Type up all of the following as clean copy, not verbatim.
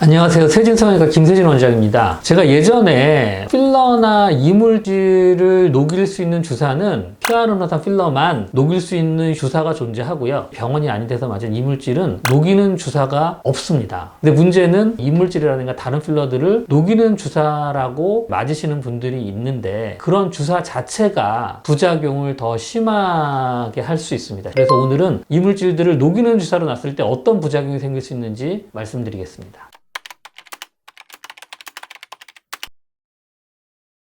안녕하세요. 세진성형외과 김세진 원장입니다. 제가 예전에 필러나 이물질을 녹일 수 있는 주사는 히아루론산 필러만 녹일 수 있는 주사가 존재하고요. 병원이 아닌 데서 맞은 이물질은 녹이는 주사가 없습니다. 근데 문제는 이물질이라든가 다른 필러들을 녹이는 주사라고 맞으시는 분들이 있는데 그런 주사 자체가 부작용을 더 심하게 할 수 있습니다. 그래서 오늘은 이물질들을 녹이는 주사로 놨을 때 어떤 부작용이 생길 수 있는지 말씀드리겠습니다.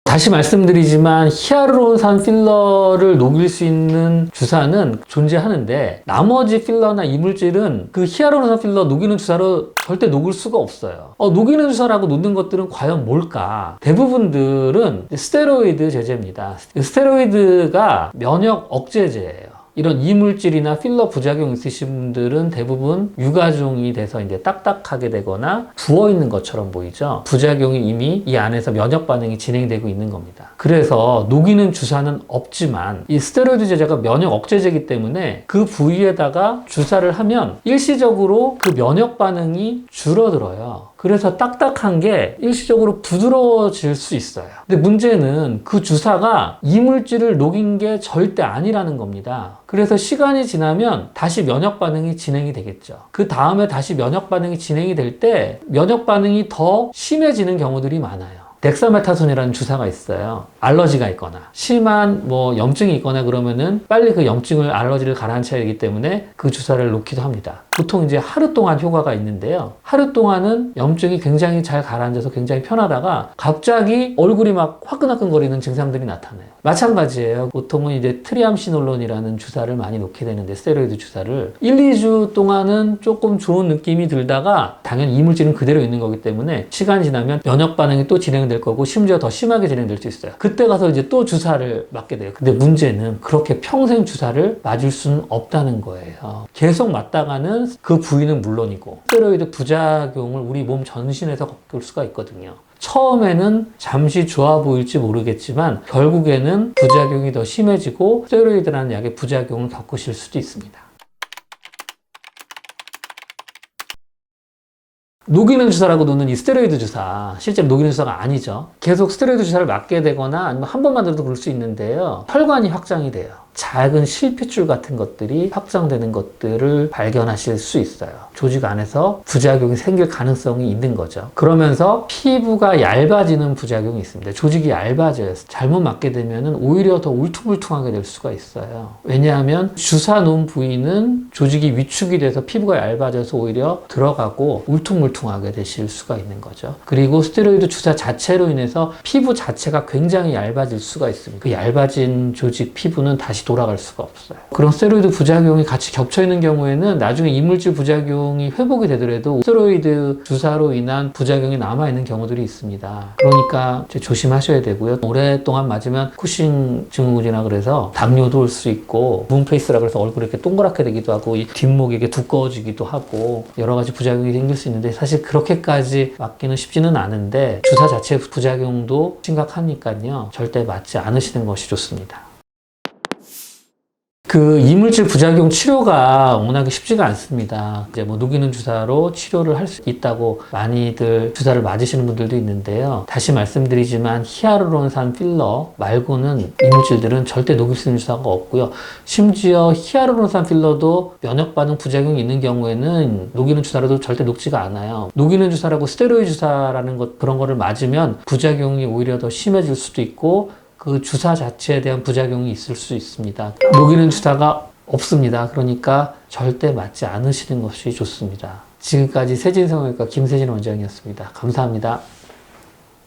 다시 말씀드리지만 히아루론산 필러를 녹일 수 있는 주사는 존재하는데 나머지 필러나 이물질은 그 히아루론산 필러 녹이는 주사로 절대 녹을 수가 없어요. 녹이는 주사라고 놓는 것들은 과연 뭘까? 대부분들은 스테로이드 제제입니다. 스테로이드가 면역 억제제예요. 이런 이물질이나 필러 부작용 있으신 분들은 대부분 유가종이 돼서 이제 딱딱하게 되거나 부어있는 것처럼 보이죠. 부작용이 이미 이 안에서 면역 반응이 진행되고 있는 겁니다. 그래서 녹이는 주사는 없지만 이 스테로이드 제제가 면역 억제제이기 때문에 그 부위에다가 주사를 하면 일시적으로 그 면역 반응이 줄어들어요. 그래서 딱딱한 게 일시적으로 부드러워질 수 있어요. 근데 문제는 그 주사가 이물질을 녹인 게 절대 아니라는 겁니다. 그래서 시간이 지나면 다시 면역 반응이 진행이 되겠죠. 그 다음에 다시 면역 반응이 진행이 될 때 면역 반응이 더 심해지는 경우들이 많아요. 덱사메타손이라는 주사가 있어요. 알러지가 있거나 심한 염증이 있거나 그러면은 빨리 그 염증을 알러지를 가라앉혀야 되기 때문에 그 주사를 놓기도 합니다. 보통 이제 하루 동안 효과가 있는데요. 하루 동안은 염증이 굉장히 잘 가라앉아서 굉장히 편하다가 갑자기 얼굴이 막 화끈화끈거리는 증상들이 나타나요. 마찬가지예요. 보통은 이제 트리암시놀론이라는 주사를 많이 놓게 되는데 스테로이드 주사를 1, 2주 동안은 조금 좋은 느낌이 들다가 당연히 이물질은 그대로 있는 거기 때문에 시간이 지나면 면역 반응이 또 진행될 거고 심지어 더 심하게 진행될 수 있어요. 그때 가서 이제 또 주사를 맞게 돼요. 근데 문제는 그렇게 평생 주사를 맞을 수는 없다는 거예요. 계속 맞다가는 그 부위는 물론이고 스테로이드 부작용을 우리 몸 전신에서 겪을 수가 있거든요. 처음에는 잠시 좋아 보일지 모르겠지만 결국에는 부작용이 더 심해지고 스테로이드라는 약의 부작용을 겪으실 수도 있습니다. 녹이는 주사라고 놓는 이 스테로이드 주사, 실제로 녹이는 주사가 아니죠. 계속 스테로이드 주사를 맞게 되거나 아니면 한 번만 들어도 그럴 수 있는데요. 혈관이 확장이 돼요. 작은 실핏줄 같은 것들이 확장되는 것들을 발견하실 수 있어요. 조직 안에서 부작용이 생길 가능성이 있는 거죠. 그러면서 피부가 얇아지는 부작용이 있습니다. 조직이 얇아져요. 잘못 맞게 되면 오히려 더 울퉁불퉁하게 될 수가 있어요. 왜냐하면 주사 놓은 부위는 조직이 위축이 돼서 피부가 얇아져서 오히려 들어가고 울퉁불퉁하게 되실 수가 있는 거죠. 그리고 스테로이드 주사 자체로 인해서 피부 자체가 굉장히 얇아질 수가 있습니다. 그 얇아진 조직 피부는 다시 돌아갈 수가 없어요. 그런 스테로이드 부작용이 같이 겹쳐 있는 경우에는 나중에 이물질 부작용이 회복이 되더라도 스테로이드 주사로 인한 부작용이 남아있는 경우들이 있습니다. 그러니까 조심하셔야 되고요. 오랫동안 맞으면 쿠싱 증후군이나 그래서 당뇨도 올 수 있고 문페이스라 그래서 얼굴이 이렇게 동그랗게 되기도 하고 이 뒷목이 이렇게 두꺼워지기도 하고 여러 가지 부작용이 생길 수 있는데 사실 그렇게까지 맞기는 쉽지는 않은데 주사 자체 부작용도 심각하니까요. 절대 맞지 않으시는 것이 좋습니다. 그 이물질 부작용 치료가 워낙에 쉽지가 않습니다. 이제 녹이는 주사로 치료를 할 수 있다고 많이들 주사를 맞으시는 분들도 있는데요. 다시 말씀드리지만 히아루론산 필러 말고는 이물질들은 절대 녹일 수 있는 주사가 없고요. 심지어 히아루론산 필러도 면역 반응 부작용이 있는 경우에는 녹이는 주사로도 절대 녹지가 않아요. 녹이는 주사라고 스테로이드 주사라는 것 그런 거를 맞으면 부작용이 오히려 더 심해질 수도 있고 그 주사 자체에 대한 부작용이 있을 수 있습니다. 녹이는 주사가 없습니다. 그러니까 절대 맞지 않으시는 것이 좋습니다. 지금까지 세진성형외과 김세진 원장이었습니다. 감사합니다.